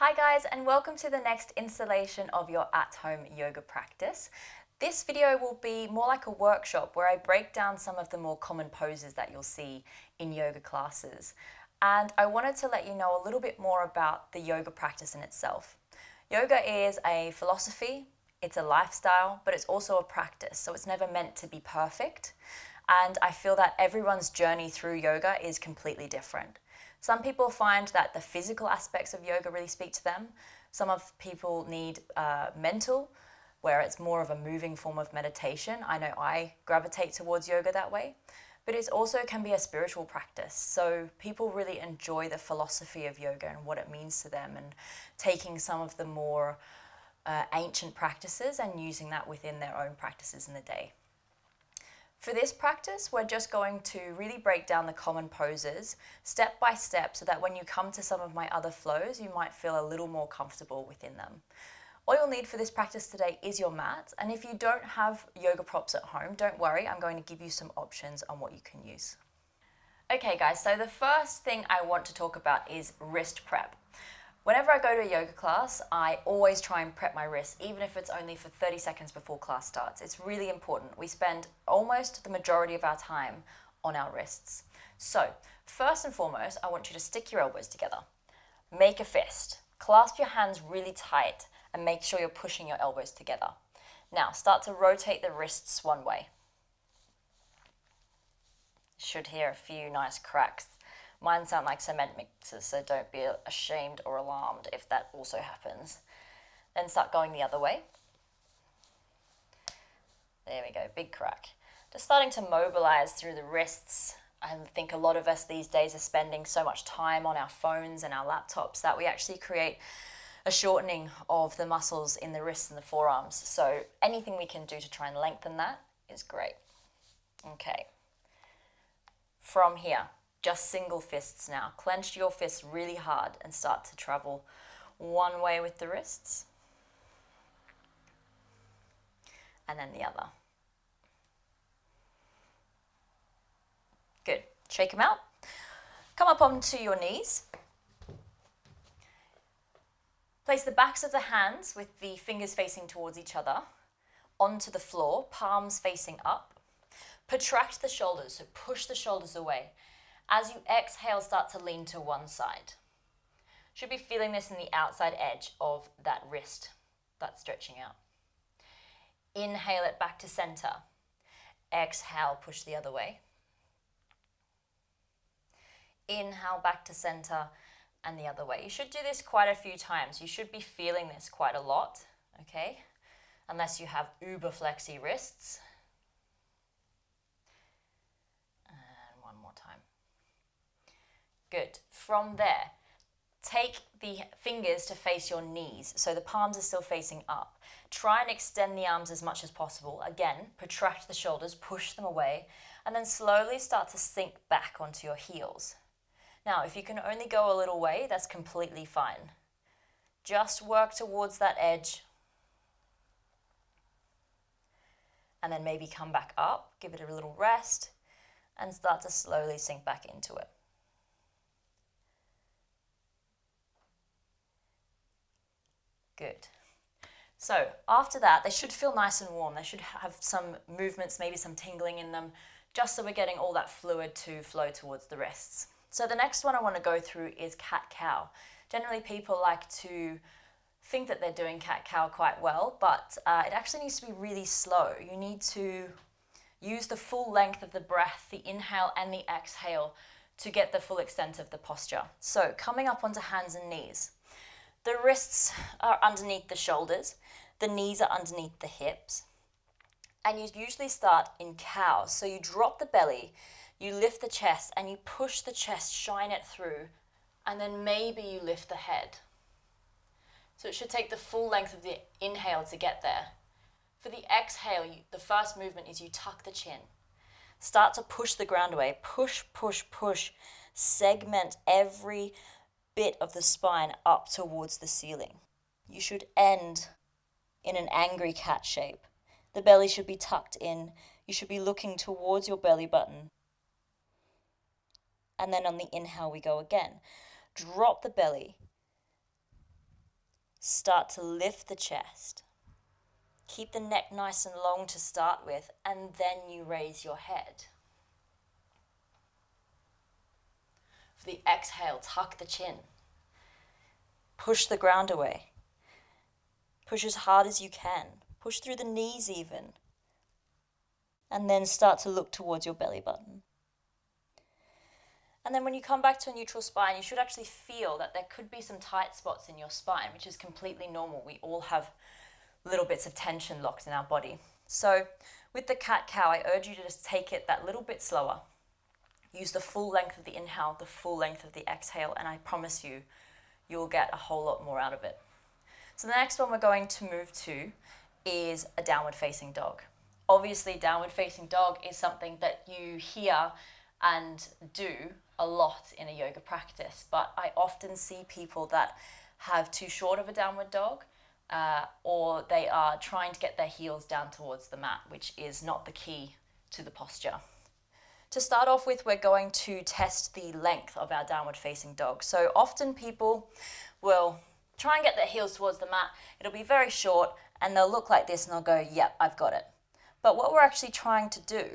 Hi guys, and welcome to the next installation of your at-home yoga practice. This video will be more like a workshop where I break down some of the more common poses that you'll see in yoga classes. And I wanted to let you know a little bit more about the yoga practice in itself. Yoga is a philosophy, it's a lifestyle, but it's also a practice, so it's never meant to be perfect. And I feel that everyone's journey through yoga is completely different. Some people find that the physical aspects of yoga really speak to them. Some of people need mental, where it's more of a moving form of meditation. I know I gravitate towards yoga that way. But it also can be a spiritual practice. So people really enjoy the philosophy of yoga and what it means to them, and taking some of the more ancient practices and using that within their own practices in the day. For this practice, we're just going to really break down the common poses step by step so that when you come to some of my other flows, you might feel a little more comfortable within them. All you'll need for this practice today is your mat, and if you don't have yoga props at home, don't worry, I'm going to give you some options on what you can use. Okay guys, so the first thing I want to talk about is wrist prep. Whenever I go to a yoga class, I always try and prep my wrists, even if it's only for 30 seconds before class starts. It's really important. We spend almost the majority of our time on our wrists. So, first and foremost, I want you to stick your elbows together. Make a fist. Clasp your hands really tight and make sure you're pushing your elbows together. Now, start to rotate the wrists one way. Should hear a few nice cracks. Mine sound like cement mixers, so don't be ashamed or alarmed if that also happens. Then start going the other way. There we go, big crack. Just starting to mobilize through the wrists. I think a lot of us these days are spending so much time on our phones and our laptops that we actually create a shortening of the muscles in the wrists and the forearms. So anything we can do to try and lengthen that is great. Okay. From here, just single fists now. Clench your fists really hard and start to travel one way with the wrists and then the other. Good. Shake them out. Come up onto your knees. Place the backs of the hands with the fingers facing towards each other onto the floor, palms facing up. Protract the shoulders, so push the shoulders away. As you exhale, start to lean to one side. Should be feeling this in the outside edge of that wrist that's stretching out. Inhale it back to center. Exhale, push the other way. Inhale back to center and the other way. You should do this quite a few times. You should be feeling this quite a lot, okay? Unless you have uber flexy wrists. And one more time. Good. From there, take the fingers to face your knees, so the palms are still facing up. Try and extend the arms as much as possible. Again, protract the shoulders, push them away, and then slowly start to sink back onto your heels. Now, if you can only go a little way, that's completely fine. Just work towards that edge, and then maybe come back up, give it a little rest, and start to slowly sink back into it. Good. So after that, they should feel nice and warm. They should have some movements, maybe some tingling in them, just so we're getting all that fluid to flow towards the wrists. So the next one I want to go through is cat-cow. Generally, people like to think that they're doing cat-cow quite well, but it actually needs to be really slow. You need to use the full length of the breath, the inhale and the exhale, to get the full extent of the posture. So coming up onto hands and knees. The wrists are underneath the shoulders, the knees are underneath the hips, and you usually start in cow. So you drop the belly, you lift the chest, and you push the chest, shine it through, and then maybe you lift the head. So it should take the full length of the inhale to get there. For the exhale, the first movement is you tuck the chin. Start to push the ground away, push, push, push. Segment every bit of the spine up towards the ceiling. You should end in an angry cat shape. The belly should be tucked in. You should be looking towards your belly button. And then on the inhale we go again. Drop the belly. start to lift the chest. Keep the neck nice and long to start with, and then you raise your head. For the exhale, tuck the chin. Push the ground away. Push as hard as you can. Push through the knees even. And then start to look towards your belly button. And then when you come back to a neutral spine, you should actually feel that there could be some tight spots in your spine, which is completely normal. We all have little bits of tension locked in our body. So with the cat-cow, I urge you to just take it that little bit slower. Use the full length of the inhale, the full length of the exhale, and I promise you, you'll get a whole lot more out of it. So the next one we're going to move to is a downward facing dog. Obviously, downward facing dog is something that you hear and do a lot in a yoga practice, but I often see people that have too short of a downward dog, or they are trying to get their heels down towards the mat, which is not the key to the posture. To start off with, we're going to test the length of our downward facing dog. So often people will try and get their heels towards the mat. It'll be very short and they'll look like this and they'll go, yep, I've got it. But what we're actually trying to do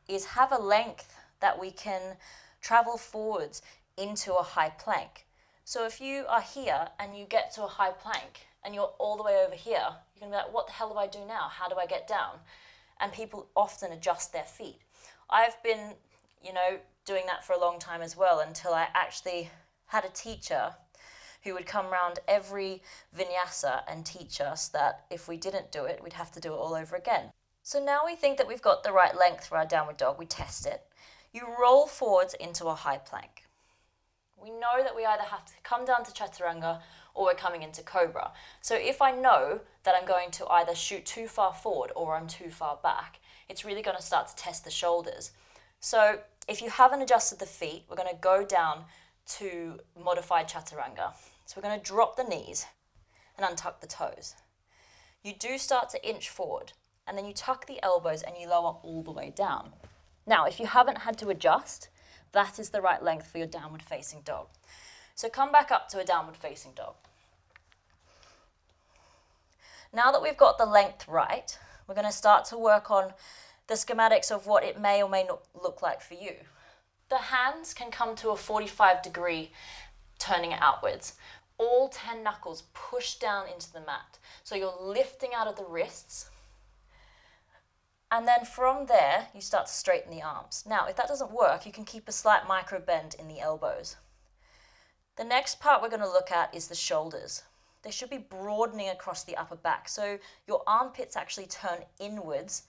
is have a length that we can travel forwards into a high plank. So if you are here and you get to a high plank and you're all the way over here, you're going to be like, what the hell do I do now? How do I get down? And people often adjust their feet. I've been, doing that for a long time as well, until I actually had a teacher who would come around every Vinyasa and teach us that if we didn't do it, we'd have to do it all over again. So now we think that we've got the right length for our downward dog. We test it. You roll forwards into a high plank. We know that we either have to come down to Chaturanga or we're coming into Cobra. So if I know that I'm going to either shoot too far forward or I'm too far back, it's really going to start to test the shoulders. So if you haven't adjusted the feet, we're going to go down to modified Chaturanga. So we're going to drop the knees and untuck the toes. You do start to inch forward, and then you tuck the elbows and you lower all the way down. Now, if you haven't had to adjust, that is the right length for your downward facing dog. So come back up to a downward facing dog. Now that we've got the length right, we're going to start to work on the schematics of what it may or may not look like for you. The hands can come to a 45-degree turning outwards. All 10 knuckles push down into the mat. So you're lifting out of the wrists. And then from there, you start to straighten the arms. Now, if that doesn't work, you can keep a slight micro bend in the elbows. The next part we're going to look at is the shoulders. They should be broadening across the upper back. So your armpits actually turn inwards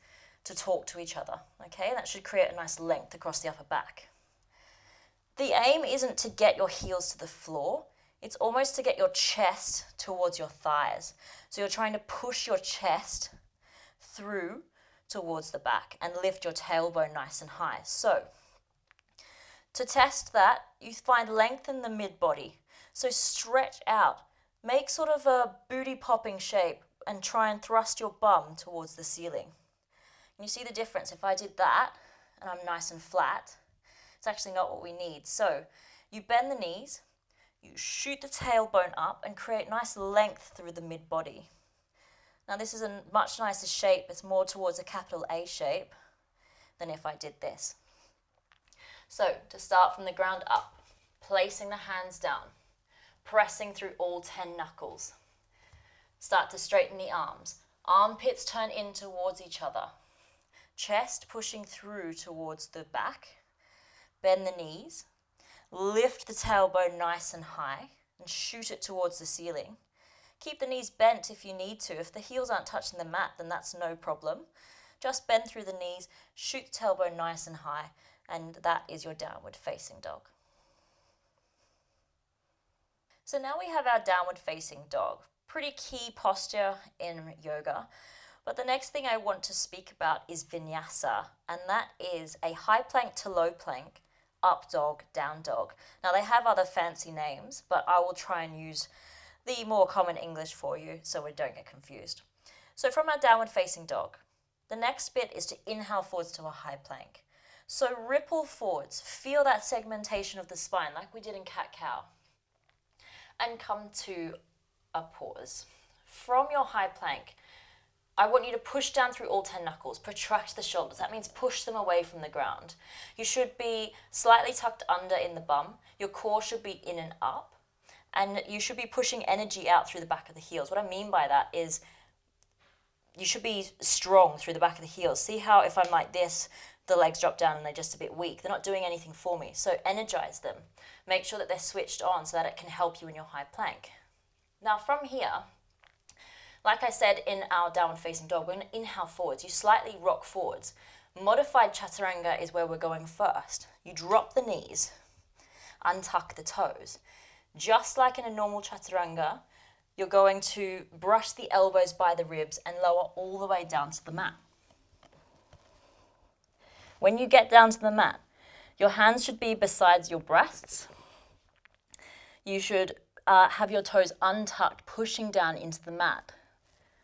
to talk to each other. Okay, that should create a nice length across the upper back. The aim isn't to get your heels to the floor. It's almost to get your chest towards your thighs. So you're trying to push your chest through towards the back and lift your tailbone nice and high. So to test that, you find length in the mid-body. So stretch out. Make sort of a booty popping shape and try and thrust your bum towards the ceiling. And you see the difference. If I did that and I'm nice and flat, it's actually not what we need. So you bend the knees, you shoot the tailbone up and create nice length through the mid-body. Now this is a much nicer shape. It's more towards a capital A shape than if I did this. So to start from the ground up, placing the hands down, pressing through all 10 knuckles. Start to straighten the arms. Armpits turn in towards each other. Chest pushing through towards the back. Bend the knees. Lift the tailbone nice and high and shoot it towards the ceiling. Keep the knees bent if you need to. If the heels aren't touching the mat, then that's no problem. Just bend through the knees, shoot the tailbone nice and high, and that is your downward facing dog. So now we have our downward facing dog. Pretty key posture in yoga. But the next thing I want to speak about is Vinyasa, and that is a high plank to low plank, up dog, down dog. Now they have other fancy names, but I will try and use the more common English for you so we don't get confused. So from our downward facing dog, the next bit is to inhale forwards to a high plank. So ripple forwards, feel that segmentation of the spine like we did in cat-cow. And come to a pause. From your high plank, I want you to push down through all 10 knuckles, protract the shoulders. That means push them away from the ground. You should be slightly tucked under in the bum. Your core should be in and up. And you should be pushing energy out through the back of the heels. What I mean by that is you should be strong through the back of the heels. See how if I'm like this, the legs drop down and they're just a bit weak. They're not doing anything for me. So energize them. Make sure that they're switched on so that it can help you in your high plank. Now from here, like I said in our downward facing dog, we're going to inhale forwards. You slightly rock forwards. Modified Chaturanga is where we're going first. You drop the knees, untuck the toes. Just like in a normal Chaturanga, you're going to brush the elbows by the ribs and lower all the way down to the mat. When you get down to the mat, your hands should be beside your breasts. You should have your toes untucked, pushing down into the mat.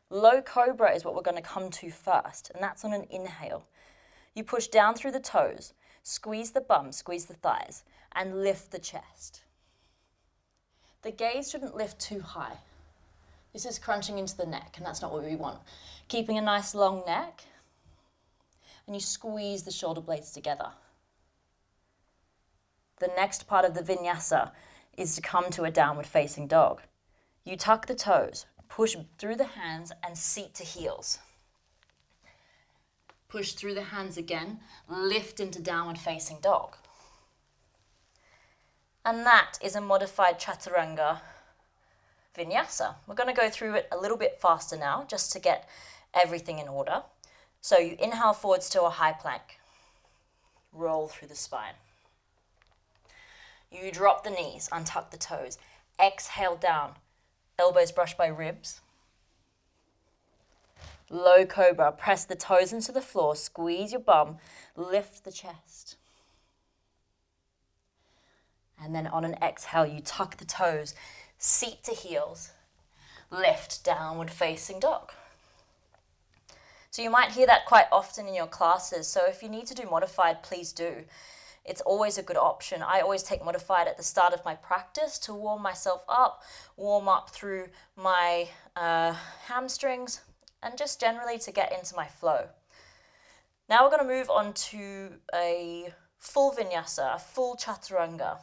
Low cobra is what we're going to come to first, and that's on an inhale. You push down through the toes, squeeze the bum, squeeze the thighs, and lift the chest. The gaze shouldn't lift too high. This is crunching into the neck, and that's not what we want. Keeping a nice long neck, and you squeeze the shoulder blades together. The next part of the vinyasa is to come to a downward facing dog. You tuck the toes, push through the hands and seat to heels. Push through the hands again, lift into downward facing dog. And that is a modified Chaturanga Vinyasa. We're going to go through it a little bit faster now, just to get everything in order. So you inhale forwards to a high plank. Roll through the spine. You drop the knees, untuck the toes. Exhale down. Elbows brushed by ribs. Low cobra. Press the toes into the floor. Squeeze your bum. Lift the chest. And then on an exhale, you tuck the toes. Seat to heels. Lift, downward facing dog. So you might hear that quite often in your classes. So if you need to do modified, please do. It's always a good option. I always take modified at the start of my practice to warm myself up, warm up through my hamstrings, and just generally to get into my flow. Now we're going to move on to a full vinyasa, a full chaturanga.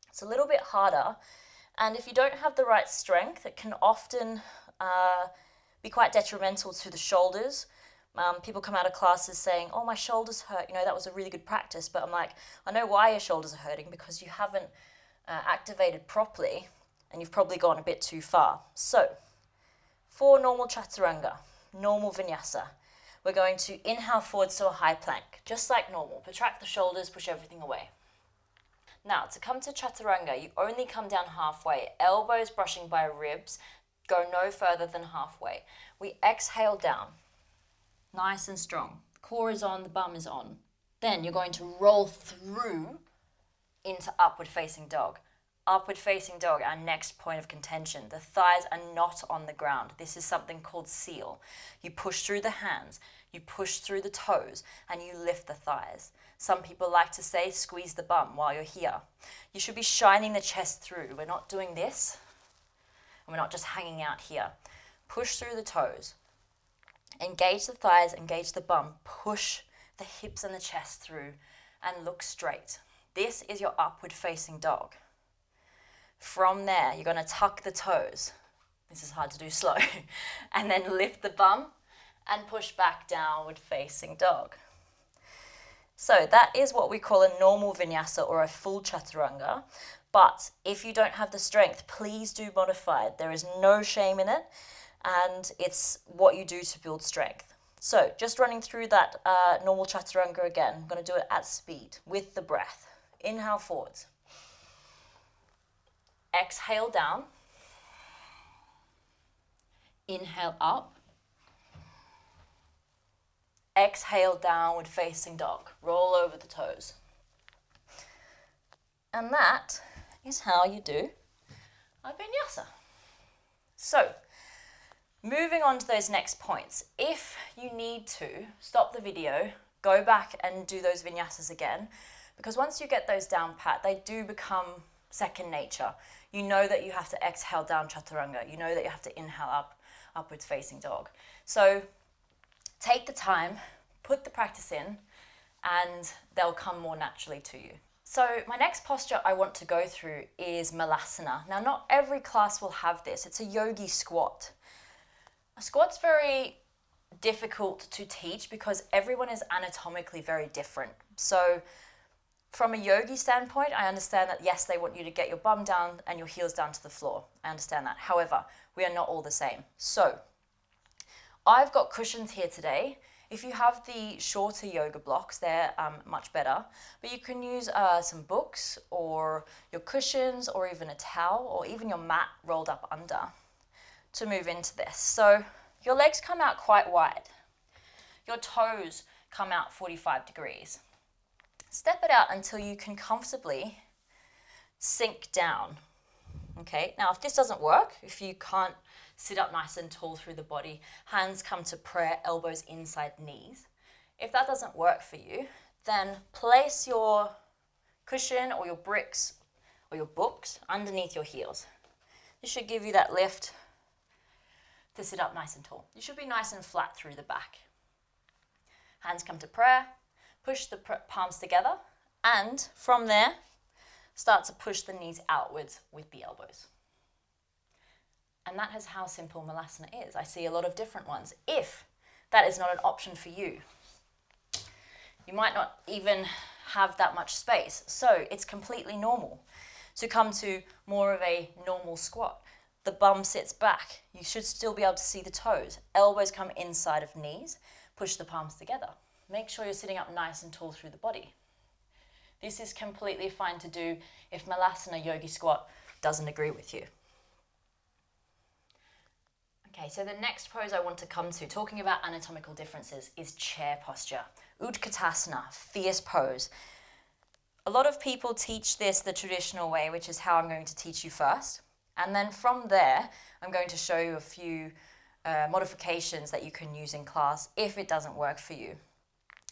It's a little bit harder, and if you don't have the right strength, it can often be quite detrimental to the shoulders. People come out of classes saying, oh, my shoulders hurt, that was a really good practice. But I'm like, I know why your shoulders are hurting, because you haven't activated properly and you've probably gone a bit too far. So for normal chaturanga, normal vinyasa, we're going to inhale forwards to a high plank, just like normal. Protract the shoulders, push everything away. Now, to come to chaturanga, you only come down halfway, elbows brushing by ribs, go no further than halfway. We exhale down. Nice and strong. The core is on, the bum is on. Then you're going to roll through into upward facing dog. Upward facing dog, our next point of contention. The thighs are not on the ground. This is something called seal. You push through the hands, you push through the toes, and you lift the thighs. Some people like to say squeeze the bum while you're here. You should be shining the chest through. We're not doing this, and we're not just hanging out here. Push through the toes. Engage the thighs, engage the bum, push the hips and the chest through, and look straight. This is your upward facing dog. From there, you're going to tuck the toes. This is hard to do slow. And then lift the bum and push back, downward facing dog. So that is what we call a normal vinyasa or a full chaturanga. But if you don't have the strength, please do modified. There is no shame in it. And it's what you do to build strength. So just running through that normal chaturanga again. I'm going to do it at speed with the breath. Inhale forwards. Exhale down. Inhale up. Exhale, downward facing dog. Roll over the toes. And that is how you do a vinyasa. So, moving on to those next points. If you need to, stop the video, go back and do those vinyasas again, because once you get those down pat, they do become second nature. You know that you have to exhale down Chaturanga. You know that you have to inhale up, upwards facing dog. So take the time, put the practice in, and they'll come more naturally to you. So my next posture I want to go through is Malasana. Now, not every class will have this. It's a yogi squat. A squat's very difficult to teach because everyone is anatomically very different. So from a yogi standpoint, I understand that yes, they want you to get your bum down and your heels down to the floor. I understand that. However, we are not all the same. So I've got cushions here today. If you have the shorter yoga blocks, they're much better. But you can use some books or your cushions or even a towel or even your mat rolled up under to move into this. So your legs come out quite wide. Your toes come out 45 degrees. Step it out until you can comfortably sink down. Okay, now if this doesn't work, if you can't sit up nice and tall through the body, hands come to prayer, elbows inside knees. If that doesn't work for you, then place your cushion or your bricks or your books underneath your heels. This should give you that lift to sit up nice and tall. You should be nice and flat through the back. Hands come to prayer, push the palms together, and from there, start to push the knees outwards with the elbows. And that is how simple Malasana is. I see a lot of different ones. If that is not an option for you, you might not even have that much space. So it's completely normal to come to more of a normal squat. The bum sits back. You should still be able to see the toes. Elbows come inside of knees. Push the palms together. Make sure you're sitting up nice and tall through the body. This is completely fine to do if Malasana yogi squat doesn't agree with you. Okay, so the next pose I want to come to, talking about anatomical differences, is chair posture. Utkatasana, fierce pose. A lot of people teach this the traditional way, which is how I'm going to teach you first. And then from there, I'm going to show you a few modifications that you can use in class if it doesn't work for you.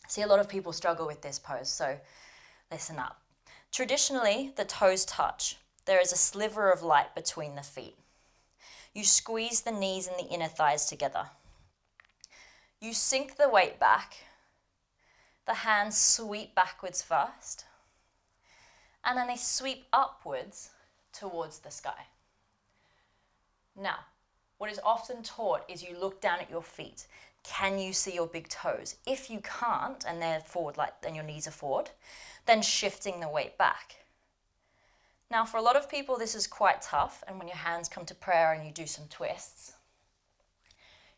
See, a lot of people struggle with this pose, so listen up. Traditionally, the toes touch. There is a sliver of light between the feet. You squeeze the knees and the inner thighs together. You sink the weight back. The hands sweep backwards first, and then they sweep upwards towards the sky. Now, what is often taught is you look down at your feet. Can you see your big toes? If you can't, and they're forward, and your knees are forward, then shifting the weight back. Now, for a lot of people, this is quite tough, and when your hands come to prayer and you do some twists,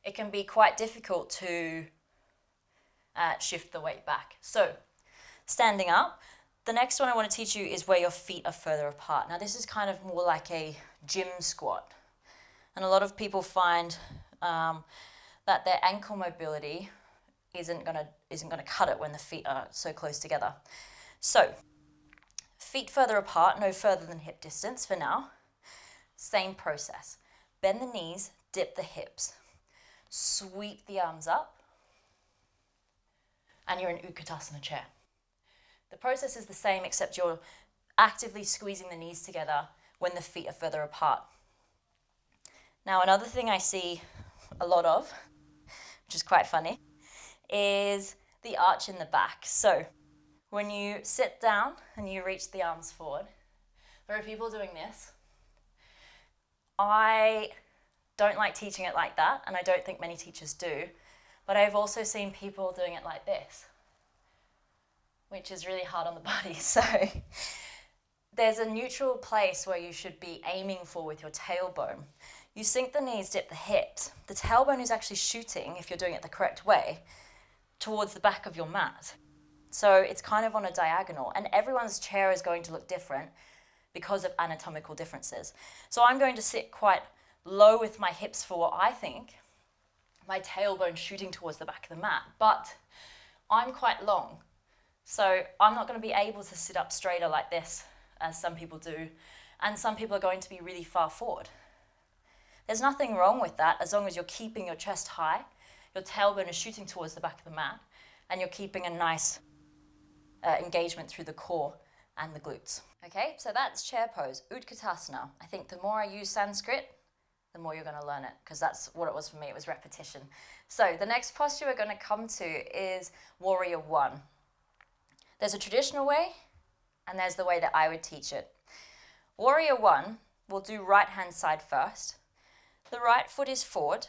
it can be quite difficult to shift the weight back. So, standing up, the next one I want to teach you is where your feet are further apart. Now, this is kind of more like a gym squat. And a lot of people find that their ankle mobility isn't gonna cut it when the feet are so close together. So, feet further apart, no further than hip distance for now. Same process. Bend the knees, dip the hips, sweep the arms up, and you're in Utkatasana chair. The process is the same, except you're actively squeezing the knees together when the feet are further apart. Now, another thing I see a lot of, which is quite funny, is the arch in the back. So when you sit down and you reach the arms forward, there are people doing this. I don't like teaching it like that, and I don't think many teachers do, but I've also seen people doing it like this, which is really hard on the body. So there's a neutral place where you should be aiming for with your tailbone. You sink the knees, dip the hips. The tailbone is actually shooting, if you're doing it the correct way, towards the back of your mat. So it's kind of on a diagonal, and everyone's chair is going to look different because of anatomical differences. So I'm going to sit quite low with my hips for what I think, my tailbone shooting towards the back of the mat, but I'm quite long. So I'm not going to be able to sit up straighter like this, as some people do, and some people are going to be really far forward. There's nothing wrong with that as long as you're keeping your chest high, your tailbone is shooting towards the back of the mat, and you're keeping a nice engagement through the core and the glutes. Okay, so that's chair pose, Utkatasana. I think the more I use Sanskrit, the more you're going to learn it, because that's what it was for me, it was repetition. So the next posture we're going to come to is Warrior One. There's a traditional way, and there's the way that I would teach it. Warrior One, we'll do right hand side first. The right foot is forward,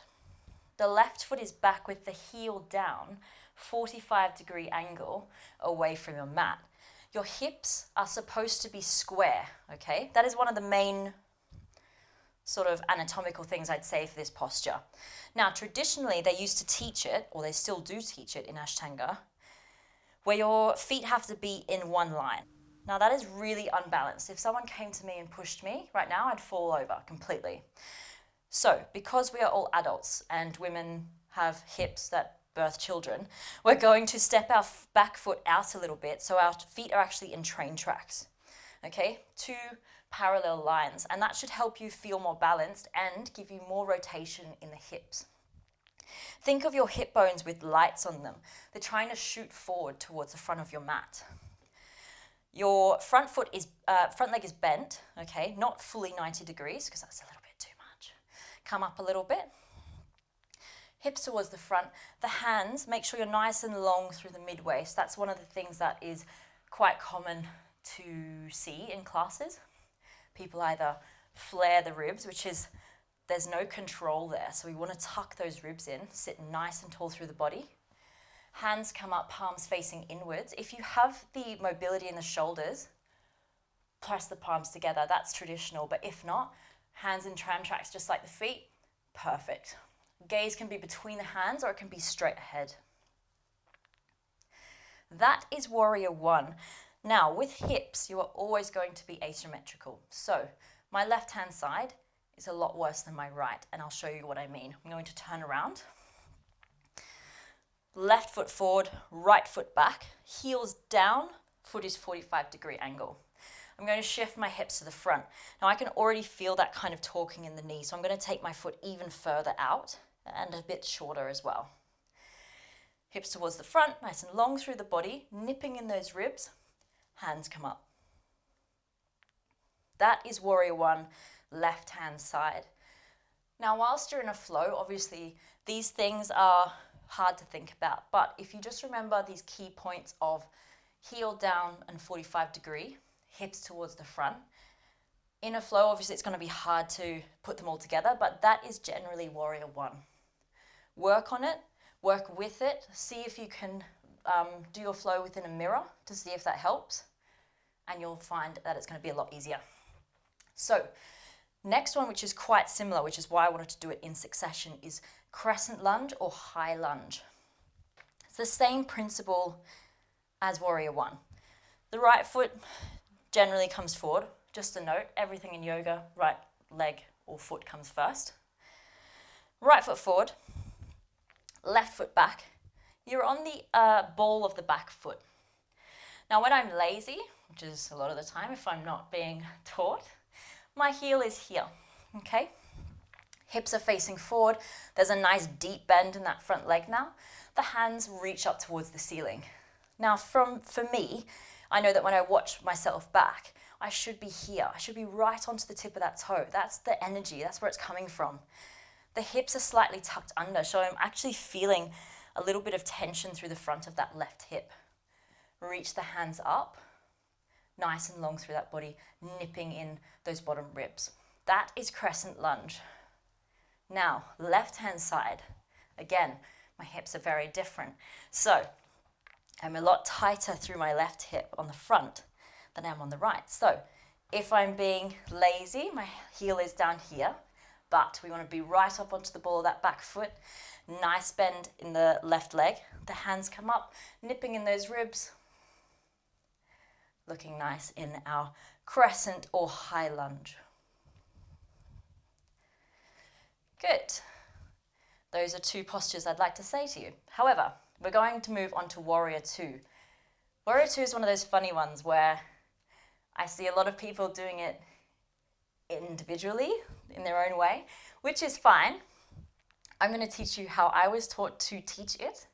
the left foot is back with the heel down, 45-degree angle away from your mat. Your hips are supposed to be square, okay? That is one of the main sort of anatomical things I'd say for this posture. Now, traditionally, they used to teach it, or they still do teach it in Ashtanga, where your feet have to be in one line. Now, that is really unbalanced. If someone came to me and pushed me right now, I'd fall over completely. So, because we are all adults and women have hips that birth children, we're going to step our back foot out a little bit so our feet are actually in train tracks, okay? 2 parallel lines, and that should help you feel more balanced and give you more rotation in the hips. Think of your hip bones with lights on them. They're trying to shoot forward towards the front of your mat. Your front leg is bent, okay? Not fully 90 degrees, because that's a little bit too much. Come up a little bit. Hips towards the front. The hands, make sure you're nice and long through the mid-waist. That's one of the things that is quite common to see in classes. People either flare the ribs, which is, there's no control there. So we want to tuck those ribs in, sit nice and tall through the body. Hands come up, palms facing inwards. If you have the mobility in the shoulders, press the palms together. That's traditional, but if not, hands in tram tracks just like the feet, perfect. Gaze can be between the hands or it can be straight ahead. That is Warrior One. Now, with hips, you are always going to be asymmetrical. So, my left-hand side is a lot worse than my right, and I'll show you what I mean. I'm going to turn around. Left foot forward, right foot back, heels down, foot is 45-degree angle. I'm going to shift my hips to the front. Now, I can already feel that kind of torquing in the knee, so I'm going to take my foot even further out and a bit shorter as well. Hips towards the front, nice and long through the body, nipping in those ribs. Hands come up. That is Warrior One, left hand side. Now, whilst you're in a flow, obviously these things are hard to think about, but if you just remember these key points of heel down and 45-degree, hips towards the front. In a flow, obviously it's going to be hard to put them all together, but that is generally Warrior One. Work on it, work with it, see if you can do your flow within a mirror to see if that helps, and you'll find that it's going to be a lot easier. So, next one, which is quite similar, which is why I wanted to do it in succession, is Crescent Lunge or High Lunge. It's the same principle as Warrior One. The right foot generally comes forward. Just a note, everything in yoga, right leg or foot comes first. Right foot forward, left foot back. You're on the ball of the back foot. Now, when I'm lazy, which is a lot of the time if I'm not being taught, my heel is here, okay? Hips are facing forward. There's a nice deep bend in that front leg now. The hands reach up towards the ceiling. Now, for me, I know that when I watch myself back, I should be here. I should be right onto the tip of that toe. That's the energy. That's where it's coming from. The hips are slightly tucked under, so I'm actually feeling a little bit of tension through the front of that left hip. Reach the hands up, nice and long through that body, nipping in those bottom ribs. That is Crescent Lunge. Now, left-hand side. Again, my hips are very different. So, I'm a lot tighter through my left hip on the front than I am on the right. So, if I'm being lazy, my heel is down here, but we want to be right up onto the ball of that back foot. Nice bend in the left leg. The hands come up, nipping in those ribs. Looking nice in our Crescent or High Lunge. Good. Those are two postures I'd like to say to you. However, we're going to move on to Warrior Two. Warrior Two is one of those funny ones where I see a lot of people doing it individually in their own way, which is fine. I'm going to teach you how I was taught to teach it,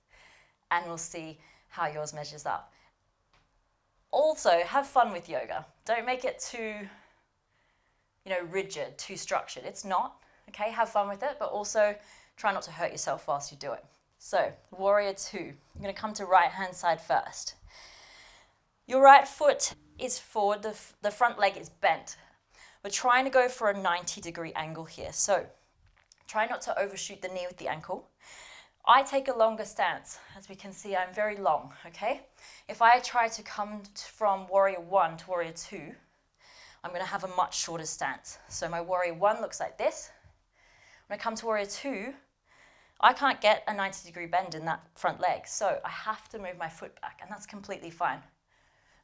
and we'll see how yours measures up. Also, have fun with yoga. Don't make it too, rigid, too structured. It's not, okay? Have fun with it, but also try not to hurt yourself whilst you do it. So, warrior two. You're going to come to right hand side first. Your right foot is forward, the front leg is bent. We're trying to go for a 90-degree angle here. So, try not to overshoot the knee with the ankle. I take a longer stance. As we can see, I'm very long, okay? If I try to come from warrior one to warrior two, I'm going to have a much shorter stance. So my warrior one looks like this. When I come to warrior two, I can't get a 90-degree bend in that front leg, so I have to move my foot back, and that's completely fine.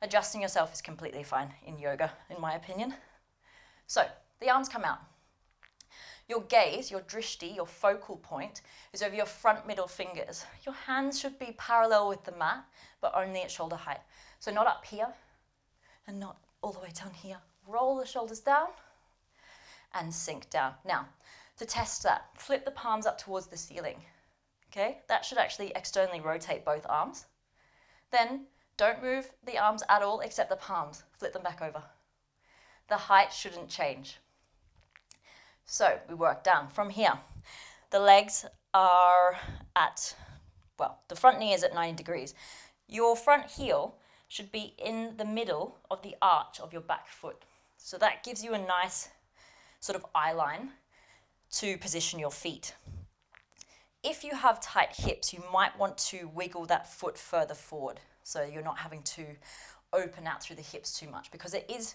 Adjusting yourself is completely fine in yoga, in my opinion. So the arms come out. Your gaze, your drishti, your focal point, is over your front middle fingers. Your hands should be parallel with the mat, but only at shoulder height. So not up here, and not all the way down here. Roll the shoulders down, and sink down. Now, to test that, flip the palms up towards the ceiling. Okay, that should actually externally rotate both arms. Then, don't move the arms at all except the palms. Flip them back over. The height shouldn't change. So we work down from here. The legs are at, the front knee is at 90 degrees. Your front heel should be in the middle of the arch of your back foot. So that gives you a nice sort of eye line to position your feet. If you have tight hips, you might want to wiggle that foot further forward so you're not having to open out through the hips too much, because it is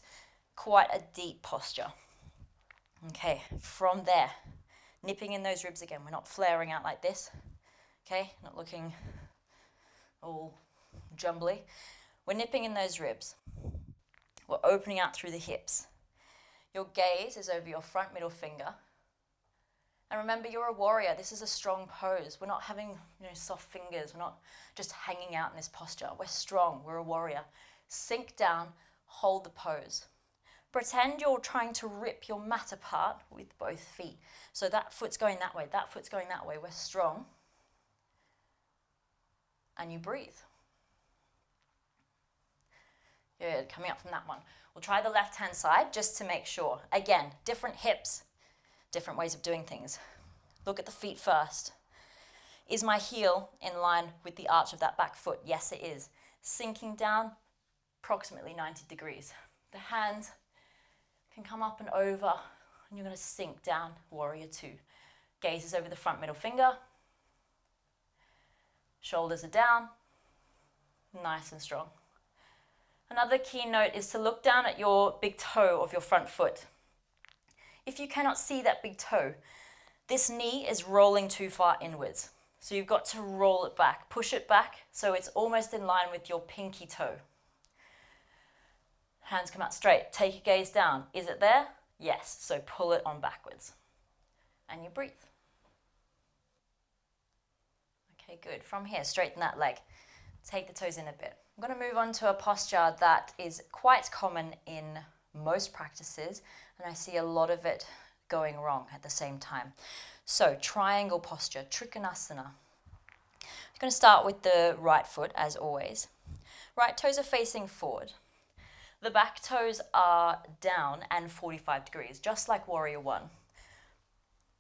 quite a deep posture. Okay, from there, nipping in those ribs again. We're not flaring out like this, okay? Not looking all jumbly. We're nipping in those ribs. We're opening out through the hips. Your gaze is over your front middle finger. And remember, you're a warrior. This is a strong pose. We're not having soft fingers. We're not just hanging out in this posture. We're strong. We're a warrior. Sink down, hold the pose. Pretend you're trying to rip your mat apart with both feet. So that foot's going that way, that foot's going that way. We're strong. And you breathe. Good, coming up from that one. We'll try the left-hand side just to make sure. Again, different hips, different ways of doing things. Look at the feet first. Is my heel in line with the arch of that back foot? Yes, it is. Sinking down, approximately 90 degrees. The hands can come up and over, and you're going to sink down, warrior two. Gaze is over the front middle finger. Shoulders are down, nice and strong. Another key note is to look down at your big toe of your front foot. If you cannot see that big toe, this knee is rolling too far inwards. So you've got to roll it back, push it back so it's almost in line with your pinky toe. Hands come out straight. Take your gaze down. Is it there? Yes. So pull it on backwards. And you breathe. Okay, good. From here, straighten that leg. Take the toes in a bit. I'm going to move on to a posture that is quite common in most practices, and I see a lot of it going wrong at the same time. So, triangle posture, Trikonasana. I'm going to start with the right foot, as always. Right toes are facing forward. The back toes are down and 45 degrees, just like warrior one.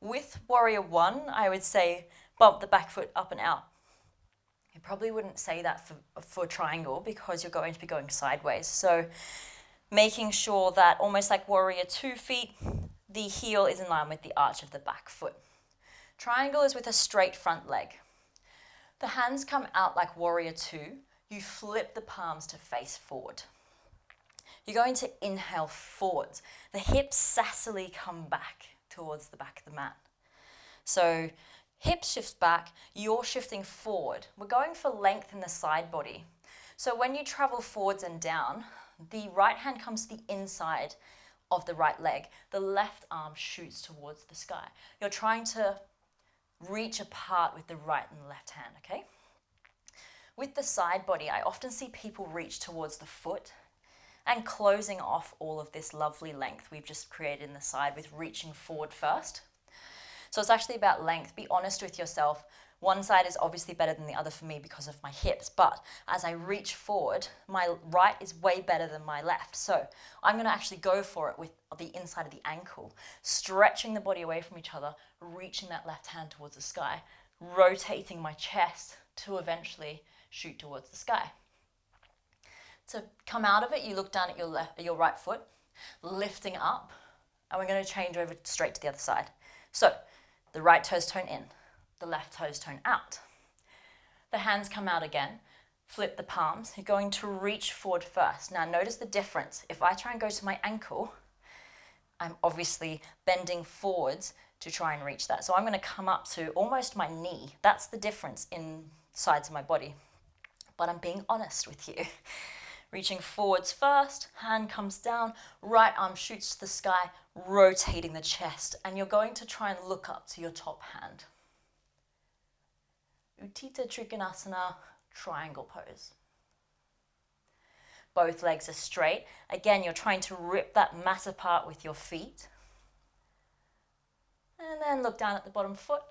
With warrior one, I would say bump the back foot up and out. You probably wouldn't say that for triangle because you're going to be going sideways. So making sure that almost like warrior 2 feet, the heel is in line with the arch of the back foot. Triangle is with a straight front leg. The hands come out like warrior 2. You flip the palms to face forward. You're going to inhale forwards. The hips sassily come back towards the back of the mat. So hips shift back, you're shifting forward. We're going for length in the side body. So when you travel forwards and down, the right hand comes to the inside of the right leg. The left arm shoots towards the sky. You're trying to reach apart with the right and left hand, okay? With the side body, I often see people reach towards the foot and closing off all of this lovely length we've just created in the side with reaching forward first. So it's actually about length. Be honest with yourself. One side is obviously better than the other for me because of my hips, but as I reach forward, my right is way better than my left. So I'm going to actually go for it with the inside of the ankle, stretching the body away from each other, reaching that left hand towards the sky, rotating my chest to eventually shoot towards the sky. To come out of it, you look down at your right foot, lifting up, and we're going to change over straight to the other side. So the right toes tone in, the left toes tone out. The hands come out again, flip the palms. You're going to reach forward first. Now notice the difference. If I try and go to my ankle, I'm obviously bending forwards to try and reach that. So I'm going to come up to almost my knee. That's the difference in sides of my body. But I'm being honest with you. Reaching forwards first, hand comes down, right arm shoots to the sky, rotating the chest, and you're going to try and look up to your top hand. Utthita Trikonasana, triangle pose. Both legs are straight. Again, you're trying to rip that mat apart with your feet. And then look down at the bottom foot,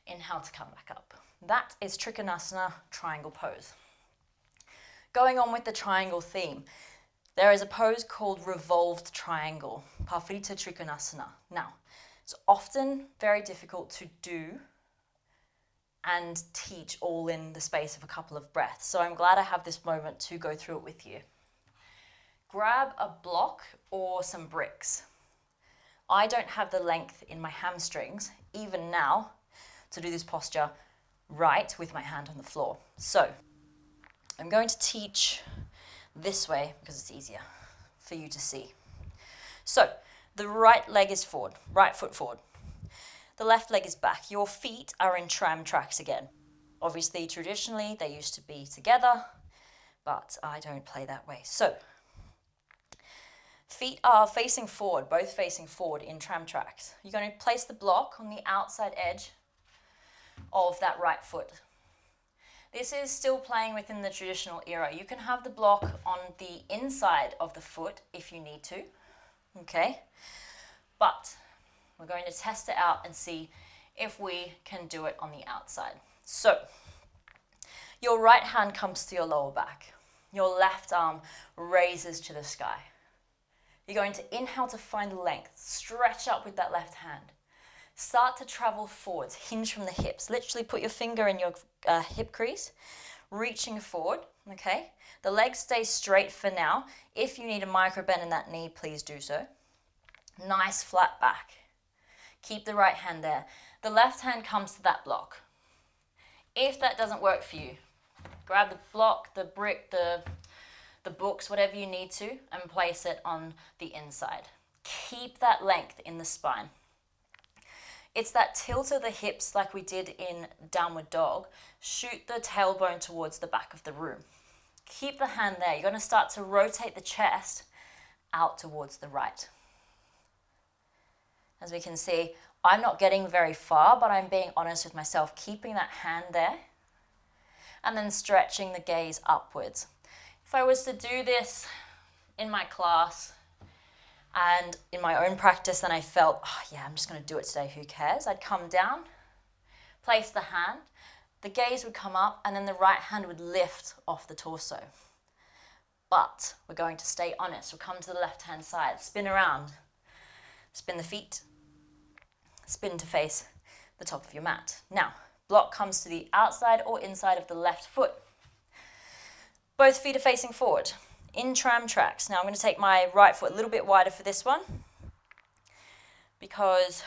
inhale to come back up. That is Trikonasana, triangle pose. Going on with the triangle theme, there is a pose called Revolved triangle, Parivrtta Trikonasana. Now, it's often very difficult to do and teach all in the space of a couple of breaths. So I'm glad I have this moment to go through it with you. Grab a block or some bricks. I don't have the length in my hamstrings, even now, to do this posture right with my hand on the floor. So I'm going to teach this way because it's easier for you to see. So the right leg is forward, right foot forward. The left leg is back. Your feet are in tram tracks again. Obviously, traditionally, they used to be together, but I don't play that way. So feet are facing forward, both facing forward in tram tracks. You're going to place the block on the outside edge of that right foot. This is still playing within the traditional era. You can have the block on the inside of the foot if you need to, okay? But we're going to test it out and see if we can do it on the outside. So your right hand comes to your lower back. Your left arm raises to the sky. You're going to inhale to find length. Stretch up with that left hand. Start to travel forwards, hinge from the hips. Literally put your finger in your hip crease, reaching forward, okay? The legs stay straight for now. If you need a micro bend in that knee, please do so. Nice flat back. Keep the right hand there. The left hand comes to that block. If that doesn't work for you, grab the block, the brick, the books, whatever you need to, and place it on the inside. Keep that length in the spine. It's that tilt of the hips like we did in downward dog. Shoot the tailbone towards the back of the room. Keep the hand there. You're going to start to rotate the chest out towards the right. As we can see, I'm not getting very far, but I'm being honest with myself, keeping that hand there and then stretching the gaze upwards. If I was to do this in my class and in my own practice, then I felt, oh yeah, I'm just going to do it today, who cares? I'd come down, place the hand, the gaze would come up, and then the right hand would lift off the torso. But we're going to stay honest. We'll come to the left-hand side, spin around, spin the feet, spin to face the top of your mat. Now, block comes to the outside or inside of the left foot. Both feet are facing forward, in tram tracks. Now I'm going to take my right foot a little bit wider for this one because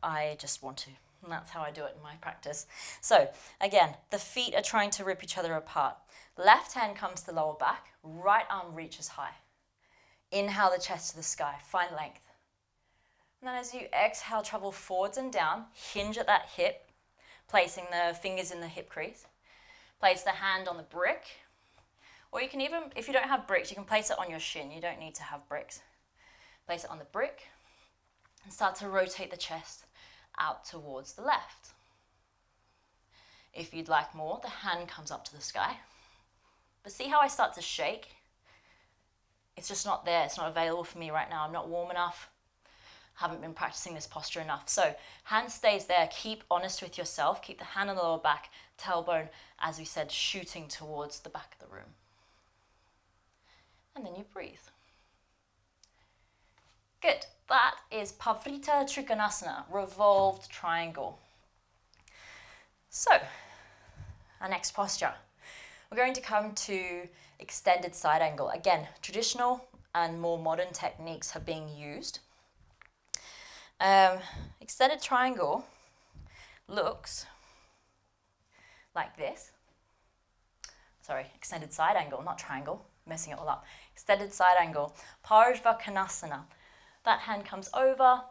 I just want to, and that's how I do it in my practice. So again, the feet are trying to rip each other apart. Left hand comes to the lower back, right arm reaches high. Inhale the chest to the sky, find length. And then as you exhale, travel forwards and down, hinge at that hip, placing the fingers in the hip crease. Place the hand on the brick. Or you can even, if you don't have bricks, you can place it on your shin. You don't need to have bricks. Place it on the brick and start to rotate the chest out towards the left. If you'd like more, the hand comes up to the sky. But see how I start to shake? It's just not there. It's not available for me right now. I'm not warm enough. haven't been practicing this posture enough. So hand stays there, keep honest with yourself, keep the hand on the lower back, tailbone, as we said, shooting towards the back of the room. And then you breathe. Good, that is Parivrtta Trikonasana, revolved triangle. So, our next posture. We're going to come to extended side angle. Again, traditional and more modern techniques are being used. Extended triangle looks like this. Sorry, extended side angle, not triangle, messing it all up. Extended side angle, Parsvakonasana. That hand comes over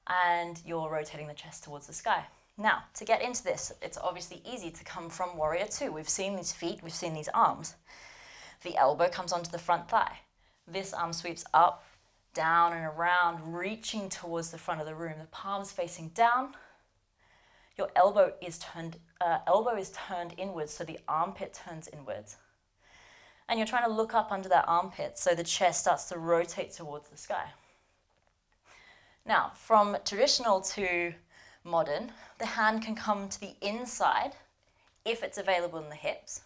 and you're rotating the chest towards the sky. Now, to get into this, it's obviously easy to come from warrior two. We've seen these feet, we've seen these arms. The elbow comes onto the front thigh. This arm sweeps up, down and around, reaching towards the front of the room. The palms facing down. Your elbow is turned inwards, so the armpit turns inwards. And you're trying to look up under that armpit, so the chest starts to rotate towards the sky. Now, from traditional to modern, the hand can come to the inside if it's available in the hips.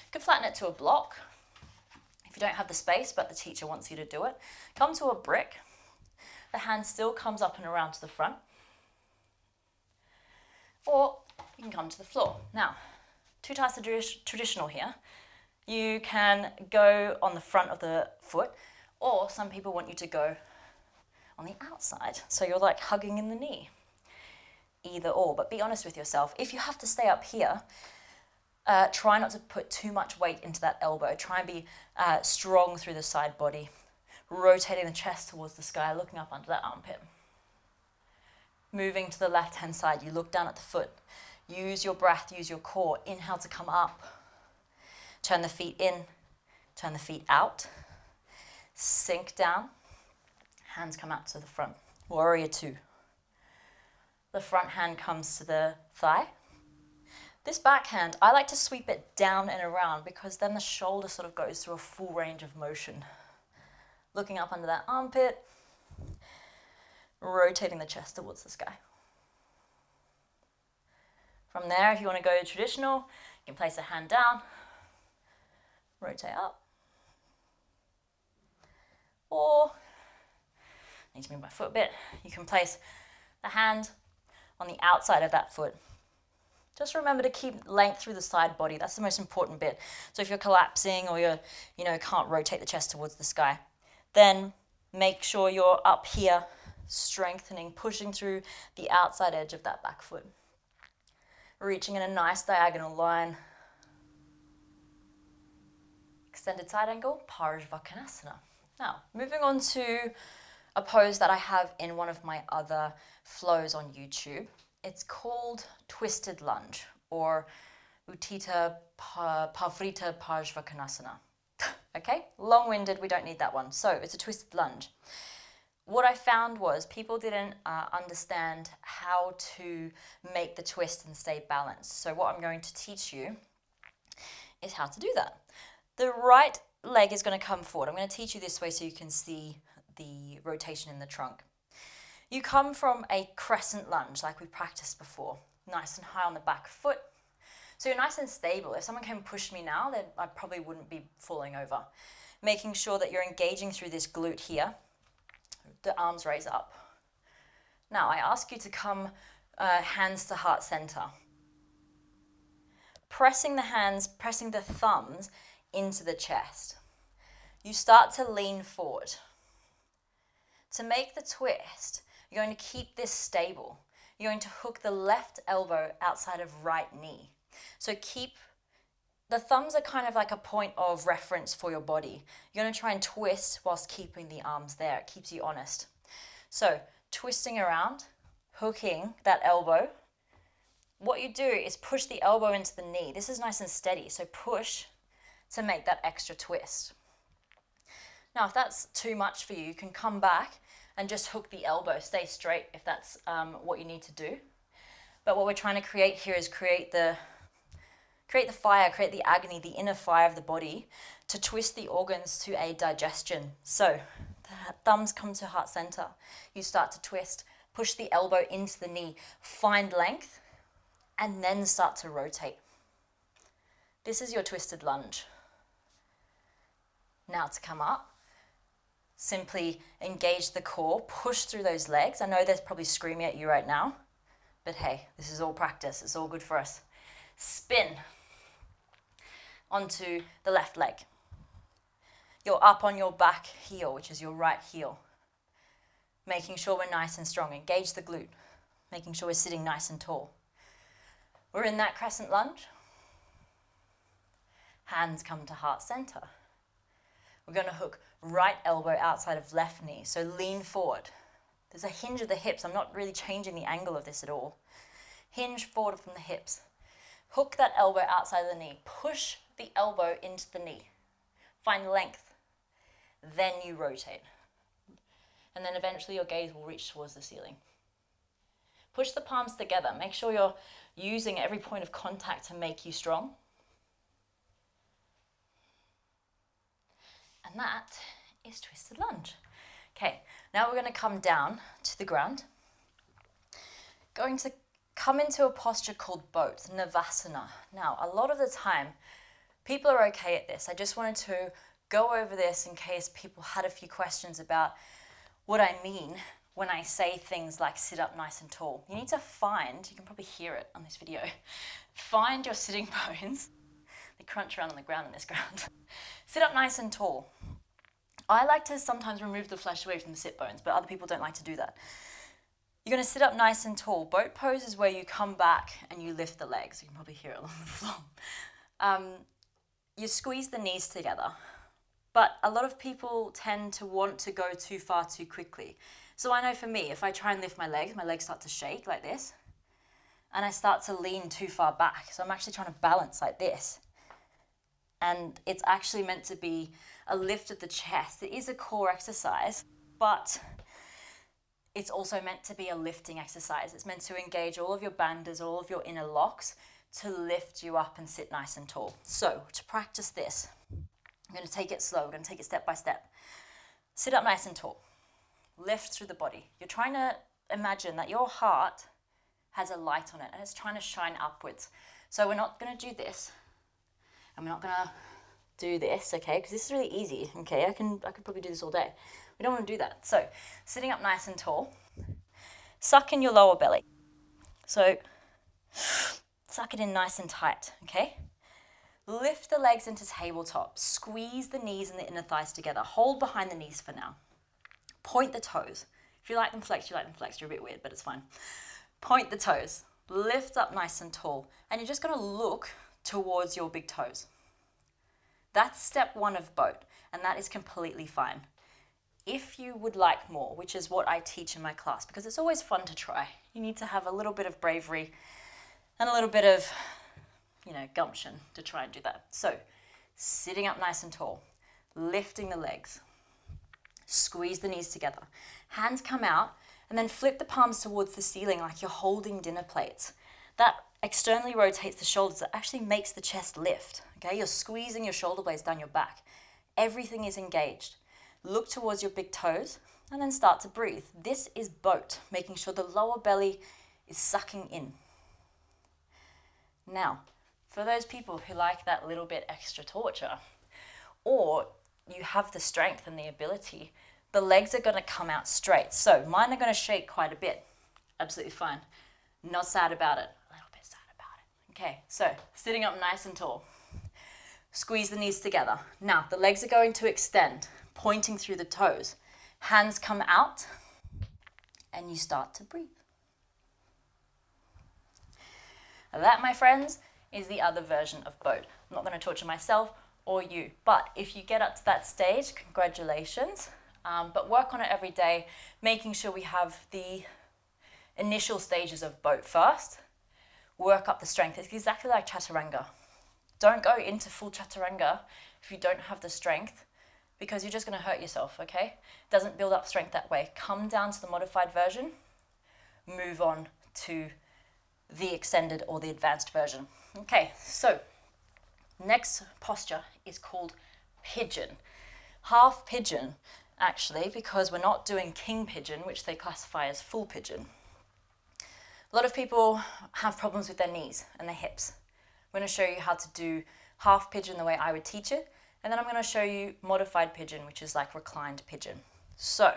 You can flatten it to a block if you don't have the space, but the teacher wants you to do it. Come to a brick. The hand still comes up and around to the front. Or you can come to the floor. Now, two types of traditional here. You can go on the front of the foot, or some people want you to go on the outside. So you're like hugging in the knee. Either or, but be honest with yourself. If you have to stay up here, try not to put too much weight into that elbow. Try and be strong through the side body, rotating the chest towards the sky, looking up under that armpit. Moving to the left-hand side, you look down at the foot. Use your breath, use your core. Inhale to come up. Turn the feet in, turn the feet out. Sink down. Hands come out to the front. Warrior two. The front hand comes to the thigh. This back hand, I like to sweep it down and around because then the shoulder sort of goes through a full range of motion. Looking up under that armpit, rotating the chest towards the sky. From there, if you want to go traditional, you can place a hand down, rotate up, or, I need to move my foot a bit, you can place the hand on the outside of that foot. Just remember to keep length through the side body. That's the most important bit. So if you're collapsing or you're, can't rotate the chest towards the sky, then make sure you're up here, strengthening, pushing through the outside edge of that back foot. Reaching in a nice diagonal line. Extended side angle, Parsvakonasana. Now, moving on to a pose that I have in one of my other flows on YouTube. It's called Twisted Lunge, or Parivrtta Paschimottanasana. Okay, long-winded, we don't need that one. So it's a twisted lunge. What I found was people didn't understand how to make the twist and stay balanced. So what I'm going to teach you is how to do that. The right leg is going to come forward. I'm going to teach you this way so you can see the rotation in the trunk. You come from a crescent lunge like we practiced before, nice and high on the back foot. So you're nice and stable. If someone came and pushed me now, then I probably wouldn't be falling over. Making sure that you're engaging through this glute here. The arms raise up. Now I ask you to come hands to heart center. Pressing the hands, pressing the thumbs into the chest. You start to lean forward. To make the twist, you're going to keep this stable. You're going to hook the left elbow outside of right knee. So the thumbs are kind of like a point of reference for your body. You're going to try and twist whilst keeping the arms there. It keeps you honest. So twisting around, hooking that elbow. What you do is push the elbow into the knee. This is nice and steady. So push to make that extra twist. Now, if that's too much for you, you can come back and just hook the elbow. Stay straight if that's what you need to do. But what we're trying to create here is create the fire, create the agony, the inner fire of the body to twist the organs to a digestion. So The thumbs come to heart center. You start to twist. Push the elbow into the knee. Find length. And then start to rotate. This is your twisted lunge. Now to come up, simply engage the core, push through those legs. I know they're probably screaming at you right now, but hey, this is all practice. It's all good for us. Spin onto the left leg. You're up on your back heel, which is your right heel. Making sure we're nice and strong. Engage the glute. Making sure we're sitting nice and tall. We're in that crescent lunge. Hands come to heart center. We're going to hook right elbow outside of left knee. So lean forward. There's a hinge of the hips. I'm not really changing the angle of this at all. Hinge forward from the hips. Hook that elbow outside of the knee. Push the elbow into the knee. Find length. Then you rotate. And then eventually your gaze will reach towards the ceiling. Push the palms together. Make sure you're using every point of contact to make you strong. And that is twisted lunge. Okay, now we're going to come down to the ground. Going to come into a posture called boat, Navasana. Now, a lot of the time, people are okay at this. I just wanted to go over this in case people had a few questions about what I mean when I say things like sit up nice and tall. You need to find, you can probably hear it on this video, find your sitting bones. They crunch around on the ground in this ground. Sit up nice and tall. I like to sometimes remove the flesh away from the sit bones, but other people don't like to do that. You're going to sit up nice and tall. Boat pose is where you come back and you lift the legs. You can probably hear it along the floor. You squeeze the knees together. But a lot of people tend to want to go too far too quickly. So I know for me, if I try and lift my legs start to shake like this. And I start to lean too far back. So I'm actually trying to balance like this. And it's actually meant to be a lift of the chest. It is a core exercise, but it's also meant to be a lifting exercise. It's meant to engage all of your bandhas, all of your inner locks to lift you up and sit nice and tall. So to practice this, I'm going to take it slow. We're going to take it step by step. Sit up nice and tall. Lift through the body. You're trying to imagine that your heart has a light on it and it's trying to shine upwards. So we're not going to do this. And we're not going to do this, okay? Because this is really easy, okay? I could probably do this all day. We don't want to do that. So sitting up nice and tall. Suck in your lower belly. So suck it in nice and tight, okay? Lift the legs into tabletop. Squeeze the knees and the inner thighs together. Hold behind the knees for now. Point the toes. If you like them flexed, you like them flexed. You're a bit weird, but it's fine. Point the toes. Lift up nice and tall. And you're just going to look towards your big toes. That's step one of boat, and that is completely fine. If you would like more, which is what I teach in my class, because it's always fun to try, you need to have a little bit of bravery and a little bit of, gumption to try and do that. So, sitting up nice and tall, lifting the legs, squeeze the knees together, hands come out, and then flip the palms towards the ceiling like you're holding dinner plates. That externally rotates the shoulders. That actually makes the chest lift. Okay, you're squeezing your shoulder blades down your back. Everything is engaged. Look towards your big toes and then start to breathe. This is boat, making sure the lower belly is sucking in. Now, for those people who like that little bit extra torture, or you have the strength and the ability, the legs are going to come out straight. So mine are going to shake quite a bit. Absolutely fine. Not sad about it. A little bit sad about it. Okay, so sitting up nice and tall. Squeeze the knees together. Now, the legs are going to extend, pointing through the toes. Hands come out, and you start to breathe. Now that, my friends, is the other version of boat. I'm not going to torture myself or you, but if you get up to that stage, congratulations. But work on it every day, making sure we have the initial stages of boat first. Work up the strength. It's exactly like Chaturanga. Don't go into full Chaturanga if you don't have the strength, because you're just going to hurt yourself, okay? Doesn't build up strength that way. Come down to the modified version, move on to the extended or the advanced version. Okay, so next posture is called Pidgeon. Half Pidgeon actually, because we're not doing king pigeon, which they classify as full pigeon. A lot of people have problems with their knees and their hips. I'm going to show you how to do half pigeon the way I would teach it, and then I'm going to show you modified pigeon, which is like reclined pigeon. So,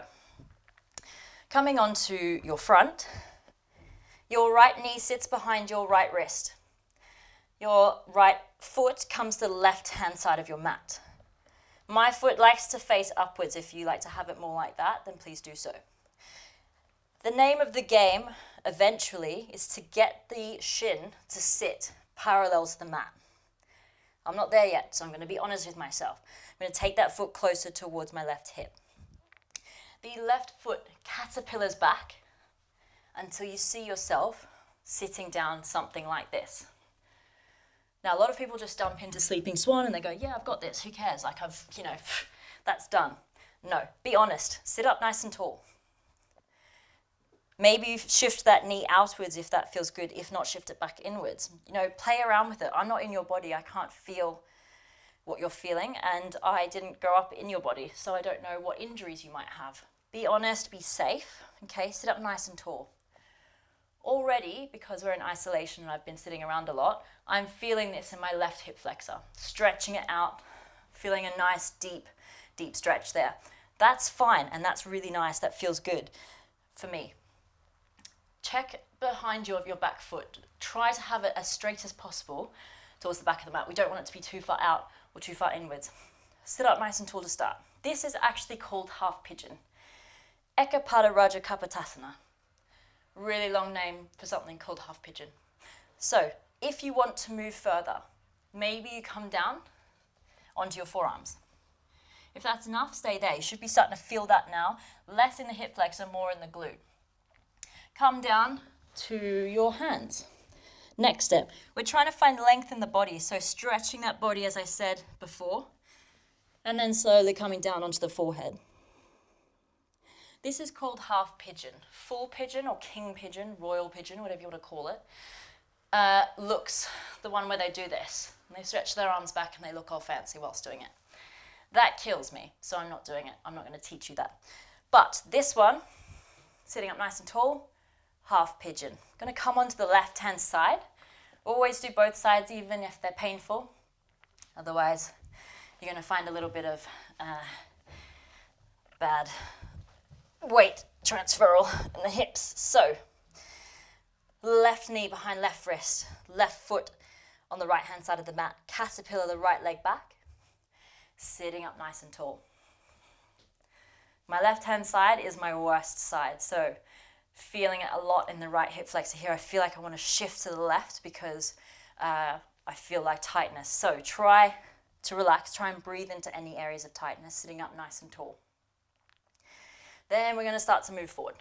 coming onto your front, your right knee sits behind your right wrist. Your right foot comes to the left-hand side of your mat. My foot likes to face upwards. If you like to have it more like that, then please do so. The name of the game, eventually, is to get the shin to sit parallel to the mat. I'm not there yet, so I'm going to be honest with myself. I'm going to take that foot closer towards my left hip. The left foot caterpillars back until you see yourself sitting down something like this. Now, a lot of people just dump into sleeping swan and they go, yeah, I've got this, who cares? Like that's done. No, be honest, sit up nice and tall. Maybe shift that knee outwards if that feels good, if not shift it back inwards. Play around with it. I'm not in your body, I can't feel what you're feeling, and I didn't grow up in your body, so I don't know what injuries you might have. Be honest, be safe, okay? Sit up nice and tall. Already, because we're in isolation and I've been sitting around a lot, I'm feeling this in my left hip flexor, stretching it out, feeling a nice deep stretch there. That's fine, and that's really nice. That feels good for me. Check behind you of your back foot. Try to have it as straight as possible towards the back of the mat. We don't want it to be too far out or too far inwards. Sit up nice and tall to start. This is actually called half pigeon. Parivrtta Kapotasana. Really long name for something called half pigeon. So, if you want to move further, maybe you come down onto your forearms. If that's enough, stay there. You should be starting to feel that now. Less in the hip flexor, more in the glute. Come down to your hands. Next step. We're trying to find length in the body, so stretching that body as I said before, and then slowly coming down onto the forehead. This is called half pigeon. Full pigeon or king pigeon, royal pigeon, whatever you want to call it, looks the one where they do this. And they stretch their arms back and they look all fancy whilst doing it. That kills me, so I'm not doing it. I'm not going to teach you that. But this one, sitting up nice and tall, half pigeon. Going to come onto the left-hand side. Always do both sides, even if they're painful. Otherwise, you're going to find a little bit of bad weight transferal in the hips. So, left knee behind left wrist, left foot on the right-hand side of the mat. Caterpillar the right leg back. Sitting up nice and tall. My left-hand side is my worst side, so feeling it a lot in the right hip flexor here. I feel like I want to shift to the left because I feel like tightness. So try to relax, try and breathe into any areas of tightness, sitting up nice and tall. Then we're going to start to move forward.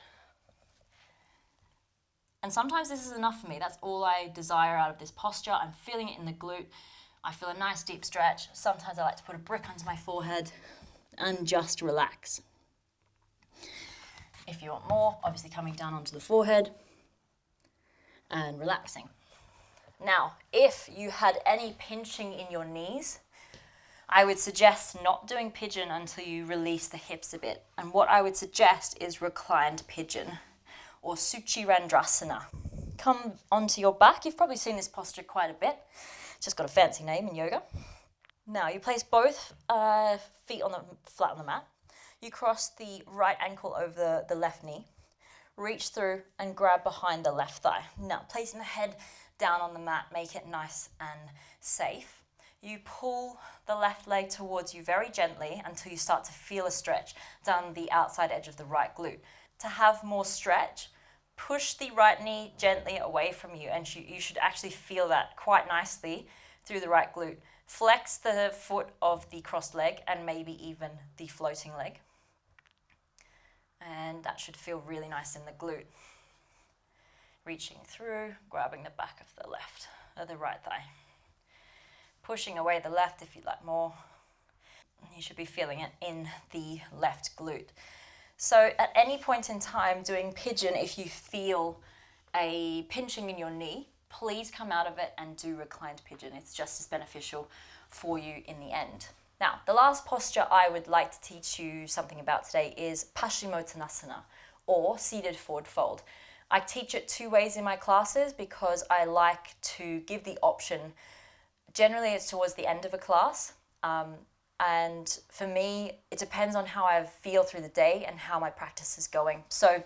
And sometimes this is enough for me. That's all I desire out of this posture. I'm feeling it in the glute. I feel a nice deep stretch. Sometimes I like to put a brick onto my forehead and just relax. If you want more, obviously coming down onto the forehead and relaxing. Now, if you had any pinching in your knees, I would suggest not doing pigeon until you release the hips a bit. And what I would suggest is reclined pigeon or Sucirandhrasana. Come onto your back. You've probably seen this posture quite a bit. It's just got a fancy name in yoga. Now you place both feet flat on the mat. You cross the right ankle over the left knee. Reach through and grab behind the left thigh. Now placing the head down on the mat, make it nice and safe. You pull the left leg towards you very gently until you start to feel a stretch down the outside edge of the right glute. To have more stretch, push the right knee gently away from you, and you should actually feel that quite nicely through the right glute. Flex the foot of the crossed leg and maybe even the floating leg. And that should feel really nice in the glute. Reaching through, grabbing the back of the right thigh. Pushing away the left if you'd like more. You should be feeling it in the left glute. So at any point in time doing pigeon, if you feel a pinching in your knee, please come out of it and do reclined pigeon. It's just as beneficial for you in the end. Now, the last posture I would like to teach you something about today is Paschimottanasana, or seated forward fold. I teach it two ways in my classes because I like to give the option. Generally, it's towards the end of a class. And for me, it depends on how I feel through the day and how my practice is going. So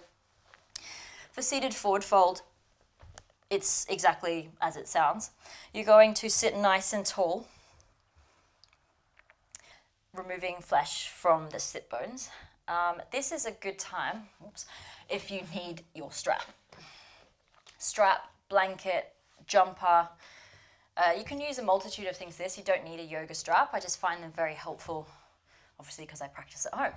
for seated forward fold, it's exactly as it sounds. You're going to sit nice and tall, removing flesh from the sit bones. This is a good time, if you need your strap. Strap, blanket, jumper. You can use a multitude of things for this. You don't need a yoga strap. I just find them very helpful, obviously because I practice at home.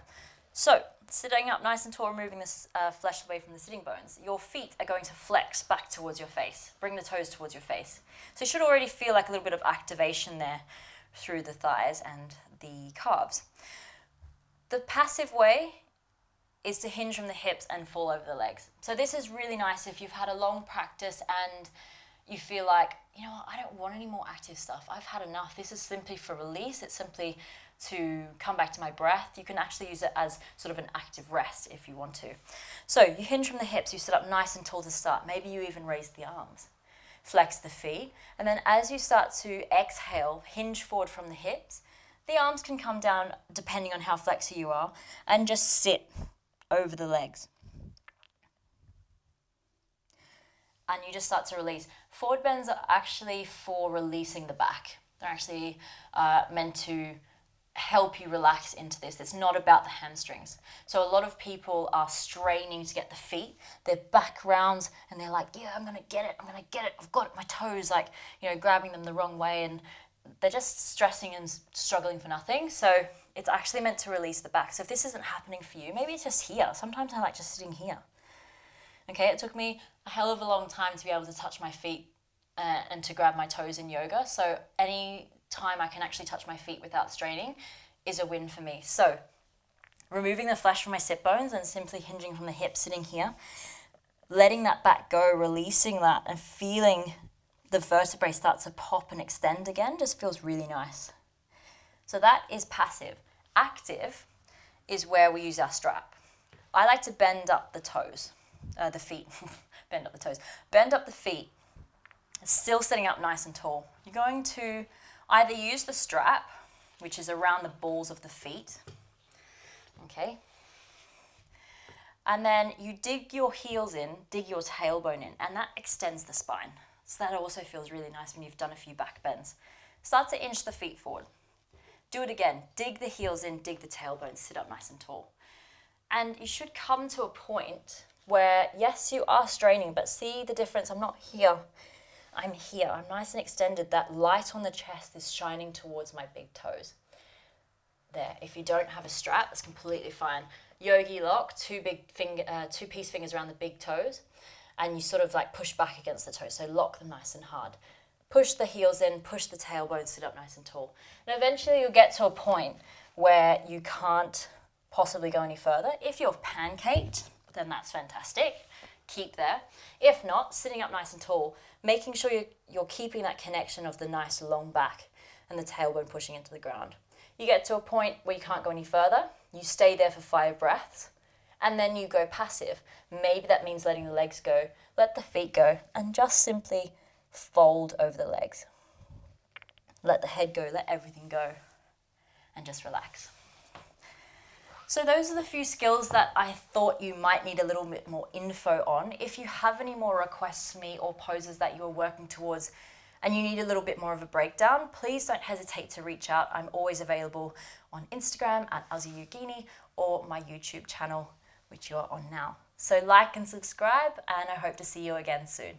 So, sitting up nice and tall, removing this flesh away from the sitting bones. Your feet are going to flex back towards your face. Bring the toes towards your face. So you should already feel like a little bit of activation there through the thighs and the calves. The passive way is to hinge from the hips and fall over the legs. So this is really nice if you've had a long practice and you feel like, you know what, I don't want any more active stuff. I've had enough. This is simply for release. It's simply to come back to my breath. You can actually use it as sort of an active rest if you want to. So you hinge from the hips, you sit up nice and tall to start. Maybe you even raise the arms. Flex the feet, and then as you start to exhale, hinge forward from the hips. The arms can come down depending on how flexy you are, and just sit over the legs. And you just start to release. Forward bends are actually for releasing the back. They're actually meant to help you relax into this. It's not about the hamstrings. So a lot of people are straining to get the feet, their back rounds, and they're like, yeah, I'm gonna get it, I've got it, my toes, like, you know, grabbing them the wrong way, and they're just stressing and struggling for nothing. So it's actually meant to release the back. So if this isn't happening for you, maybe it's just here. Sometimes I like just sitting here. Okay, it took me a hell of a long time to be able to touch my feet and to grab my toes in yoga. So any time I can actually touch my feet without straining is a win for me. So removing the flesh from my sit bones and simply hinging from the hips, sitting here, letting that back go, releasing that, and feeling the vertebrae start to pop and extend again just feels really nice. So that is passive. Active is where we use our strap. I like to bend up the toes, the feet, bend up the toes, bend up the feet, still sitting up nice and tall. You're going to either use the strap, which is around the balls of the feet, okay? And then you dig your heels in, dig your tailbone in, and that extends the spine. So that also feels really nice when you've done a few back bends. Start to inch the feet forward. Do it again. Dig the heels in, dig the tailbone, sit up nice and tall. And you should come to a point where, yes, you are straining, but see the difference. I'm not here. I'm here. I'm nice and extended. That light on the chest is shining towards my big toes. There. If you don't have a strap, that's completely fine. Yogi lock, two piece fingers around the big toes, and you sort of like push back against the toes. So lock them nice and hard. Push the heels in, push the tailbone, sit up nice and tall. And eventually you'll get to a point where you can't possibly go any further. If you're pancaked, then that's fantastic. Keep there. If not, sitting up nice and tall, making sure you're keeping that connection of the nice long back and the tailbone pushing into the ground. You get to a point where you can't go any further. You stay there for 5 breaths, and then you go passive. Maybe that means letting the legs go, let the feet go, and just simply fold over the legs. Let the head go, let everything go, and just relax. So those are the few skills that I thought you might need a little bit more info on. If you have any more requests for me or poses that you are working towards and you need a little bit more of a breakdown, please don't hesitate to reach out. I'm always available on Instagram at Yogini or my YouTube channel, which you're on now. So like and subscribe, and I hope to see you again soon.